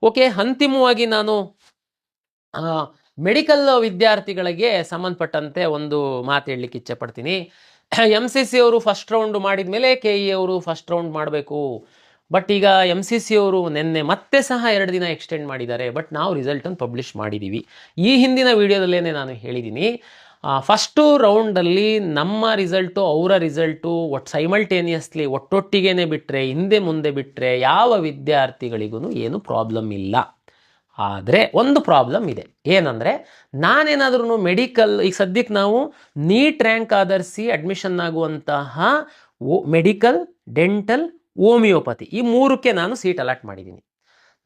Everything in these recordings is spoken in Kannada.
ಓಕೆ, ಅಂತಿಮವಾಗಿ ನಾನು ಮೆಡಿಕಲ್ ವಿದ್ಯಾರ್ಥಿಗಳಿಗೆ ಸಂಬಂಧಪಟ್ಟಂತೆ ಒಂದು ಮಾತು ಹೇಳಲಿಕ್ಕೆ ಇಚ್ಛೆ ಪಡ್ತೀನಿ. MCC ಅವರು ಫಸ್ಟ್ ರೌಂಡ್ ಮಾಡಿದ ಮೇಲೆ KE ಅವರು ಫಸ್ಟ್ ರೌಂಡ್ ಮಾಡಬೇಕು. ಬಟ್ ಈಗ MCC ಅವರು ನಿನ್ನೆ ಮತ್ತೆ ಸಹ 2 ದಿನ ಎಕ್ಸ್ಟೆಂಡ್ ಮಾಡಿದ್ದಾರೆ. ಬಟ್ ನಾವು ರಿಸಲ್ಟನ್ನು ಪಬ್ಲಿಷ್ ಮಾಡಿದ್ದೀವಿ. ಈ ಹಿಂದಿನ ವಿಡಿಯೋದಲ್ಲೇ ನಾನು ಹೇಳಿದ್ದೀನಿ, ಫಸ್ಟು ರೌಂಡಲ್ಲಿ ನಮ್ಮ ರಿಸಲ್ಟು ಅವರ ರಿಸಲ್ಟು ಸೈಮಲ್ಟೇನಿಯಸ್ಲಿ ಒಟ್ಟೊಟ್ಟಿಗೇನೆ ಬಿಟ್ಟರೆ, ಹಿಂದೆ ಮುಂದೆ ಬಿಟ್ಟರೆ ಯಾವ ವಿದ್ಯಾರ್ಥಿಗಳಿಗೂ ಏನು ಪ್ರಾಬ್ಲಮ್ ಇಲ್ಲ. ಆದರೆ ಒಂದು ಪ್ರಾಬ್ಲಮ್ ಇದೆ. ಏನಂದರೆ, ನಾನೇನಾದ್ರೂ ಮೆಡಿಕಲ್, ಈಗ ಸದ್ಯಕ್ಕೆ ನಾವು ನೀಟ್ ರ್ಯಾಂಕ್ ಆಧರಿಸಿ ಅಡ್ಮಿಷನ್ ಆಗುವಂತಹ ಮೆಡಿಕಲ್, ಡೆಂಟಲ್, ಹೋಮಿಯೋಪತಿ ಈ 3ಕ್ಕೆ ನಾನು ಸೀಟ್ ಅಲಾಟ್ ಮಾಡಿದ್ದೀನಿ.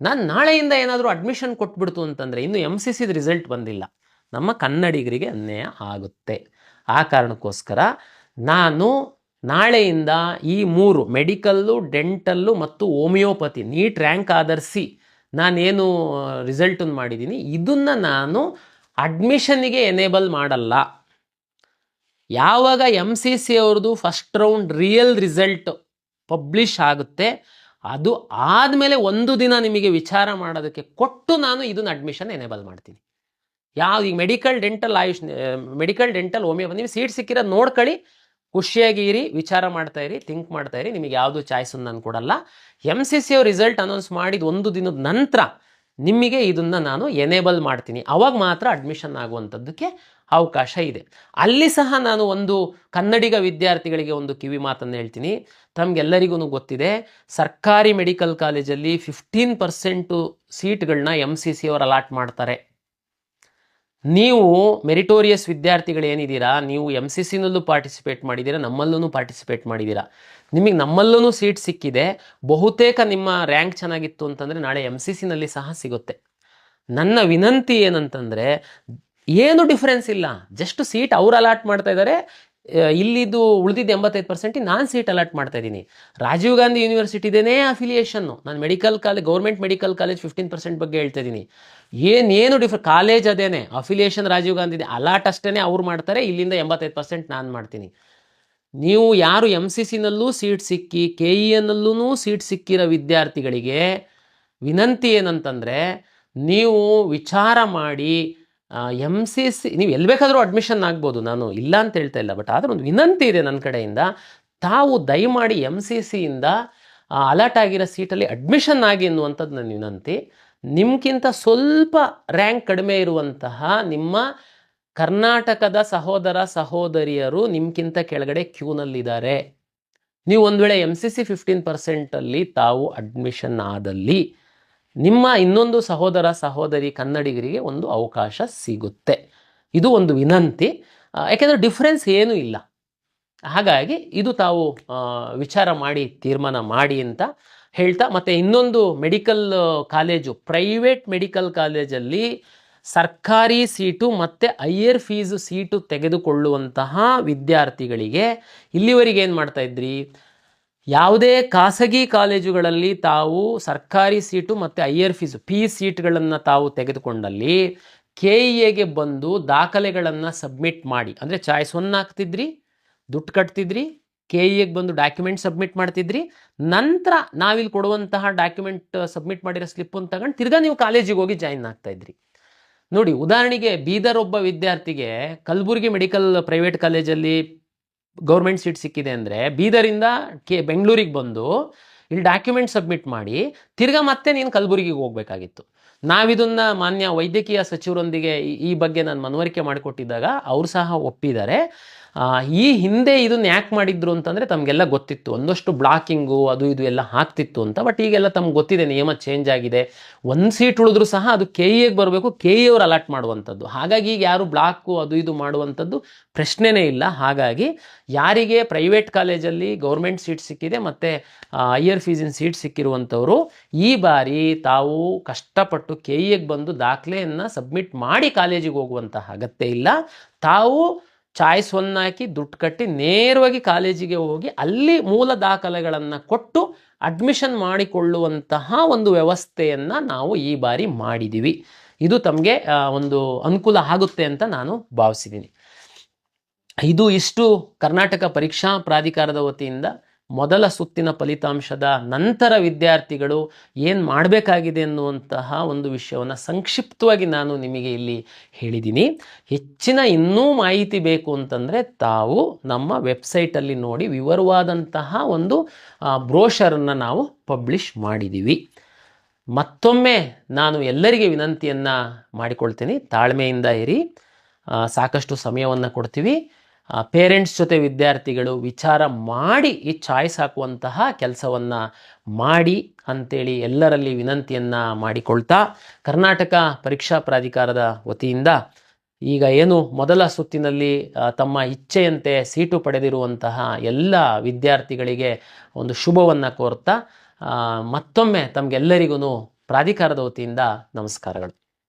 ನಾನು ನಾಳೆಯಿಂದ ಏನಾದರೂ ಅಡ್ಮಿಷನ್ ಕೊಟ್ಬಿಡ್ತು ಅಂತಂದರೆ, ಇನ್ನು MCCದ ರಿಸಲ್ಟ್ ಬಂದಿಲ್ಲ, ನಮ್ಮ ಕನ್ನಡಿಗರಿಗೆ ಅನ್ಯಾಯ ಆಗುತ್ತೆ. ಆ ಕಾರಣಕ್ಕೋಸ್ಕರ ನಾನು ನಾಳೆಯಿಂದ ಈ 3 ಮೆಡಿಕಲ್ಲು, ಡೆಂಟಲ್ಲು ಮತ್ತು ಹೋಮಿಯೋಪತಿ ನೀಟ್ ರ್ಯಾಂಕ್ ಆಧರಿಸಿ ನಾನೇನು ರಿಸಲ್ಟನ್ನು ಮಾಡಿದ್ದೀನಿ ಇದನ್ನು ನಾನು ಅಡ್ಮಿಷನ್ನಿಗೆ ಎನೇಬಲ್ ಮಾಡಲ್ಲ. ಯಾವಾಗ MCC ಅವ್ರದ್ದು first round real result publish ಆಗುತ್ತೆ, ಅದು ಆದಮೇಲೆ 1 ದಿನ ನಿಮಗೆ ವಿಚಾರ ಮಾಡೋದಕ್ಕೆ ಕೊಟ್ಟು ನಾನು ಇದನ್ನು ಅಡ್ಮಿಷನ್ ಎನೇಬಲ್ ಮಾಡ್ತೀನಿ. ಈಗ ಮೆಡಿಕಲ್, ಡೆಂಟಲ್, ಹೋಮಿಯೋಪತಿ ನೀವು ಸೀಟ್ ಸಿಕ್ಕಿರೋದು ನೋಡ್ಕೊಳ್ಳಿ, ಖುಷಿಯಾಗಿ ಇರಿ, ವಿಚಾರ ಮಾಡ್ತಾ ಇರಿ, ಥಿಂಕ್ ಮಾಡ್ತಾ ಇರಿ. ನಿಮಗೆ ಯಾವುದು ಚಾಯ್ಸನ್ನು ನಾನು ಕೊಡಲ್ಲ. MCC ಅವ್ರ ರಿಸಲ್ಟ್ ಅನೌನ್ಸ್ ಮಾಡಿದ 1 ದಿನದ ನಂತರ ನಿಮಗೆ ಇದನ್ನು ನಾನು ಎನೇಬಲ್ ಮಾಡ್ತೀನಿ. ಅವಾಗ ಮಾತ್ರ ಅಡ್ಮಿಷನ್ ಆಗುವಂಥದ್ದಕ್ಕೆ ಅವಕಾಶ ಇದೆ. ಅಲ್ಲಿ ಸಹ ನಾನು ಒಂದು ಕನ್ನಡಿಗ ವಿದ್ಯಾರ್ಥಿಗಳಿಗೆ ಒಂದು ಕಿವಿ ಮಾತನ್ನು ಹೇಳ್ತೀನಿ. ತಮಗೆಲ್ಲರಿಗೂ ಗೊತ್ತಿದೆ, ಸರ್ಕಾರಿ ಮೆಡಿಕಲ್ ಕಾಲೇಜಲ್ಲಿ 15% ಸೀಟ್ಗಳನ್ನ MCC ಅವರು ಅಲಾಟ್ ಮಾಡ್ತಾರೆ. ನೀವು ಮೆರಿಟೋರಿಯಸ್ ವಿದ್ಯಾರ್ಥಿಗಳೇನಿದ್ದೀರಾ, ನೀವು MCCನಲ್ಲೂ ಪಾರ್ಟಿಸಿಪೇಟ್ ಮಾಡಿದ್ದೀರಾ, ನಮ್ಮಲ್ಲೂ ಪಾರ್ಟಿಸಿಪೇಟ್ ಮಾಡಿದ್ದೀರಾ. ನಿಮಗೆ ನಮ್ಮಲ್ಲೂ ಸೀಟ್ ಸಿಕ್ಕಿದೆ. ಬಹುತೇಕ ನಿಮ್ಮ ರ್ಯಾಂಕ್ ಚೆನ್ನಾಗಿತ್ತು ಅಂತಂದರೆ ನಾಳೆ MCCನಲ್ಲಿ ಸಹ ಸಿಗುತ್ತೆ. ನನ್ನ ವಿನಂತಿ ಏನಂತಂದರೆ, ಏನು ಡಿಫ್ರೆನ್ಸ್ ಇಲ್ಲ, ಜಸ್ಟ್ ಸೀಟ್ ಅವ್ರು ಅಲಾಟ್ ಮಾಡ್ತಾ ಇದ್ದಾರೆ, ಇಲ್ಲಿದ್ದು ಉಳಿದಿದ್ದು 85% ನಾನು ಸೀಟ್ ಅಲಾಟ್ ಮಾಡ್ತಾ ಇದ್ದೀನಿ. ರಾಜೀವ್ ಗಾಂಧಿ ಯೂನಿವರ್ಸಿಟಿದೇನೇ ಅಫಿಲಿಯೇಷನ್ನು. ನಾನು ಗೌರ್ಮೆಂಟ್ ಮೆಡಿಕಲ್ ಕಾಲೇಜ್ 15% ಬಗ್ಗೆ ಹೇಳ್ತಾ ಇದ್ದೀನಿ. ಏನೇನು ಕಾಲೇಜ್ ಅದೇನೆ, ಅಫಿಲಿಯೇಷನ್ ರಾಜೀವ್ ಗಾಂಧಿ ಇದೆ, ಅಲಾಟ್ ಅಷ್ಟೇ ಅವ್ರು ಮಾಡ್ತಾರೆ, ಇಲ್ಲಿಂದ 85% ನಾನು ಮಾಡ್ತೀನಿ. ನೀವು ಯಾರು MCCನಲ್ಲೂ ಸೀಟ್ ಸಿಕ್ಕಿ KEನಲ್ಲೂ ಸೀಟ್ ಸಿಕ್ಕಿರೋ ವಿದ್ಯಾರ್ಥಿಗಳಿಗೆ ವಿನಂತಿ ಏನಂತಂದರೆ, ನೀವು ವಿಚಾರ ಮಾಡಿ MCC ನೀವು ಎಲ್ಲಿ ಬೇಕಾದರೂ ಅಡ್ಮಿಷನ್ ಆಗ್ಬೋದು, ನಾನು ಇಲ್ಲ ಅಂತ ಹೇಳ್ತಾ ಇಲ್ಲ. ಬಟ್ ಆದರೆ ಒಂದು ವಿನಂತಿ ಇದೆ ನನ್ನ ಕಡೆಯಿಂದ, ತಾವು ದಯಮಾಡಿ MCCಯಿಂದ ಅಲಾಟ್ ಆಗಿರೋ ಸೀಟಲ್ಲಿ ಅಡ್ಮಿಷನ್ ಆಗಿ ಎನ್ನುವಂಥದ್ದು ನನ್ನ ವಿನಂತಿ. ನಿಮ್ಗಿಂತ ಸ್ವಲ್ಪ ರ್ಯಾಂಕ್ ಕಡಿಮೆ ಇರುವಂತಹ ನಿಮ್ಮ ಕರ್ನಾಟಕದ ಸಹೋದರ ಸಹೋದರಿಯರು ನಿಮ್ಗಿಂತ ಕೆಳಗಡೆ ಕ್ಯೂನಲ್ಲಿದ್ದಾರೆ. ನೀವು ಒಂದು ವೇಳೆ MCC 15%ಅಲ್ಲಿ ತಾವು ಅಡ್ಮಿಷನ್ ಆದಲ್ಲಿ ನಿಮ್ಮ ಇನ್ನೊಂದು ಸಹೋದರ ಸಹೋದರಿ ಕನ್ನಡಿಗರಿಗೆ ಒಂದು ಅವಕಾಶ ಸಿಗುತ್ತೆ. ಇದು ಒಂದು ವಿನಂತಿ, ಯಾಕೆಂದರೆ ಡಿಫ್ರೆನ್ಸ್ ಏನೂ ಇಲ್ಲ. ಹಾಗಾಗಿ ಇದು ತಾವು ವಿಚಾರ ಮಾಡಿ ತೀರ್ಮಾನ ಮಾಡಿ ಅಂತ ಹೇಳ್ತಾ, ಮತ್ತು ಇನ್ನೊಂದು ಮೆಡಿಕಲ್ ಕಾಲೇಜು, ಪ್ರೈವೇಟ್ ಮೆಡಿಕಲ್ ಕಾಲೇಜಲ್ಲಿ ಸರ್ಕಾರಿ ಸೀಟು ಮತ್ತು ಹೈಯರ್ ಫೀಸು ಸೀಟು ತೆಗೆದುಕೊಳ್ಳುವಂತಹ ವಿದ್ಯಾರ್ಥಿಗಳಿಗೆ ಇಲ್ಲಿವರೆಗೆ ಏನು ಮಾಡ್ತಾಯಿದ್ರಿ, ಯಾವುದೇ ಖಾಸಗಿ ಕಾಲೇಜುಗಳಲ್ಲಿ ತಾವು ಸರ್ಕಾರಿ ಸೀಟು ಮತ್ತು ಹೈಯರ್ ಫೀಸು ಸೀಟ್ಗಳನ್ನು ತಾವು ತೆಗೆದುಕೊಂಡಲ್ಲಿ KEಗೆ ಬಂದು ದಾಖಲೆಗಳನ್ನು ಸಬ್ಮಿಟ್ ಮಾಡಿ, ಅಂದರೆ ಚಾಯ್ಸ್ 1 ಹಾಕ್ತಿದ್ರಿ, ದುಡ್ಡು ಕಟ್ತಿದ್ರಿ, KEಗೆ ಬಂದು ಡಾಕ್ಯುಮೆಂಟ್ ಸಬ್ಮಿಟ್ ಮಾಡ್ತಿದ್ರಿ, ನಂತರ ನಾವಿಲ್ಲಿ ಕೊಡುವಂತಹ ಡಾಕ್ಯುಮೆಂಟ್ ಸಬ್ಮಿಟ್ ಮಾಡಿರೋ ಸ್ಲಿಪ್ಪನ್ನು ತಗೊಂಡು ತಿರ್ಗಾ ನೀವು ಕಾಲೇಜಿಗೆ ಹೋಗಿ ಜಾಯಿನ್ ಆಗ್ತಾಯಿದ್ರಿ. ನೋಡಿ, ಉದಾಹರಣೆಗೆ ಬೀದರ್ ಒಬ್ಬ ವಿದ್ಯಾರ್ಥಿಗೆ ಕಲಬುರಗಿ ಮೆಡಿಕಲ್ ಪ್ರೈವೇಟ್ ಕಾಲೇಜಲ್ಲಿ ಗೌರ್ಮೆಂಟ್ ಸೀಟ್ ಸಿಕ್ಕಿದೆ ಅಂದರೆ ಬೀದರಿಂದ ಬೆಂಗಳೂರಿಗೆ ಬಂದು ಇಲ್ಲಿ ಡಾಕ್ಯುಮೆಂಟ್ ಸಬ್ಮಿಟ್ ಮಾಡಿ ತಿರ್ಗಾ ಮತ್ತೆ ನೀನು ಕಲಬುರಗಿಗೆ ಹೋಗಬೇಕಾಗಿತ್ತು. ನಾವಿದನ್ನು ಮಾನ್ಯ ವೈದ್ಯಕೀಯ ಸಚಿವರೊಂದಿಗೆ ಈ ಬಗ್ಗೆ ನಾನು ಮನವರಿಕೆ ಮಾಡಿಕೊಟ್ಟಿದ್ದಾಗ ಅವರು ಸಹ ಒಪ್ಪಿದ್ದಾರೆ. ಈ ಹಿಂದೆ ಇದನ್ನು ಯಾಕೆ ಮಾಡಿದ್ರು ಅಂತಂದರೆ ತಮಗೆಲ್ಲ ಗೊತ್ತಿತ್ತು, ಒಂದಷ್ಟು ಬ್ಲಾಕಿಂಗು ಅದು ಇದು ಎಲ್ಲ ಆಗ್ತಿತ್ತು ಅಂತ. ಬಟ್ ಈಗೆಲ್ಲ ತಮ್ಗೆ ಗೊತ್ತಿದೆ, ನಿಯಮ ಚೇಂಜ್ ಆಗಿದೆ. 1 ಸೀಟ್ ಉಳಿದ್ರೂ ಸಹ ಅದು KEಗೆ ಬರಬೇಕು, KEಯವರು ಅಲಾಟ್ ಮಾಡುವಂಥದ್ದು. ಹಾಗಾಗಿ ಈಗ ಯಾರು ಬ್ಲಾಕು ಅದು ಇದು ಮಾಡುವಂಥದ್ದು ಪ್ರಶ್ನೆನೇ ಇಲ್ಲ. ಹಾಗಾಗಿ ಯಾರಿಗೆ ಪ್ರೈವೇಟ್ ಕಾಲೇಜಲ್ಲಿ ಗೌರ್ಮೆಂಟ್ ಸೀಟ್ ಸಿಕ್ಕಿದೆ ಮತ್ತು ಹೈಯರ್ ಫೀಸಿನ ಸೀಟ್ ಸಿಕ್ಕಿರುವಂಥವರು ಈ ಬಾರಿ ತಾವು ಕಷ್ಟಪಟ್ಟು KEಗೆ ಬಂದು ದಾಖಲೆಯನ್ನು ಸಬ್ಮಿಟ್ ಮಾಡಿ ಕಾಲೇಜಿಗೆ ಹೋಗುವಂತಹ ಅಗತ್ಯ ಇಲ್ಲ. ತಾವು ಚಾಯ್ಸ್ 1 ಹಾಕಿ ದುಡ್ಡು ಕಟ್ಟಿ ನೇರವಾಗಿ ಕಾಲೇಜಿಗೆ ಹೋಗಿ ಅಲ್ಲಿ ಮೂಲ ದಾಖಲೆಗಳನ್ನು ಕೊಟ್ಟು ಅಡ್ಮಿಷನ್ ಮಾಡಿಕೊಳ್ಳುವಂತಹ ಒಂದು ವ್ಯವಸ್ಥೆಯನ್ನು ನಾವು ಈ ಬಾರಿ ಮಾಡಿದ್ದೀವಿ. ಇದು ತಮಗೆ ಒಂದು ಅನುಕೂಲ ಆಗುತ್ತೆ ಅಂತ ನಾನು ಭಾವಿಸಿದ್ದೀನಿ. ಇಷ್ಟು ಕರ್ನಾಟಕ ಪರೀಕ್ಷಾ ಪ್ರಾಧಿಕಾರದ ವತಿಯಿಂದ ಮೊದಲ ಸುತ್ತಿನ ಫಲಿತಾಂಶದ ನಂತರ ವಿದ್ಯಾರ್ಥಿಗಳು ಏನು ಮಾಡಬೇಕಾಗಿದೆ ಅನ್ನುವಂತಹ ಒಂದು ವಿಷಯವನ್ನು ಸಂಕ್ಷಿಪ್ತವಾಗಿ ನಾನು ನಿಮಗೆ ಇಲ್ಲಿ ಹೇಳಿದ್ದೀನಿ. ಹೆಚ್ಚಿನ ಇನ್ನೂ ಮಾಹಿತಿ ಬೇಕು ಅಂತಂದರೆ ತಾವು ನಮ್ಮ ವೆಬ್ಸೈಟಲ್ಲಿ ನೋಡಿ ವಿವರವಾದಂತಹ ಒಂದು ಬ್ರೋಷರನ್ನು ನಾವು ಪಬ್ಲಿಷ್ ಮಾಡಿದ್ದೀವಿ. ಮತ್ತೊಮ್ಮೆ ನಾನು ಎಲ್ಲರಿಗೆ ವಿನಂತಿಯನ್ನು ಮಾಡಿಕೊಳ್ತೀನಿ, ತಾಳ್ಮೆಯಿಂದ ಇರಿ, ಸಾಕಷ್ಟು ಸಮಯವನ್ನು ಕೊಡ್ತೀವಿ. ಪೇರೆಂಟ್ಸ್ ಜೊತೆ ವಿದ್ಯಾರ್ಥಿಗಳು ವಿಚಾರ ಮಾಡಿ ಈ ಚಾಯ್ಸ್ ಹಾಕುವಂತಹ ಕೆಲಸವನ್ನು ಮಾಡಿ ಅಂಥೇಳಿ ಎಲ್ಲರಲ್ಲಿ ವಿನಂತಿಯನ್ನು ಮಾಡಿಕೊಳ್ತಾ, ಕರ್ನಾಟಕ ಪರೀಕ್ಷಾ ಪ್ರಾಧಿಕಾರದ ವತಿಯಿಂದ ಈಗ ಏನು ಮೊದಲ ಸುತ್ತಿನಲ್ಲಿ ತಮ್ಮ ಇಚ್ಛೆಯಂತೆ ಸೀಟು ಪಡೆದಿರುವಂತಹ ಎಲ್ಲ ವಿದ್ಯಾರ್ಥಿಗಳಿಗೆ ಒಂದು ಶುಭವನ್ನು ಕೋರ್ತಾ ಮತ್ತೊಮ್ಮೆ ತಮಗೆಲ್ಲರಿಗೂ ಪ್ರಾಧಿಕಾರದ ವತಿಯಿಂದ ನಮಸ್ಕಾರಗಳು.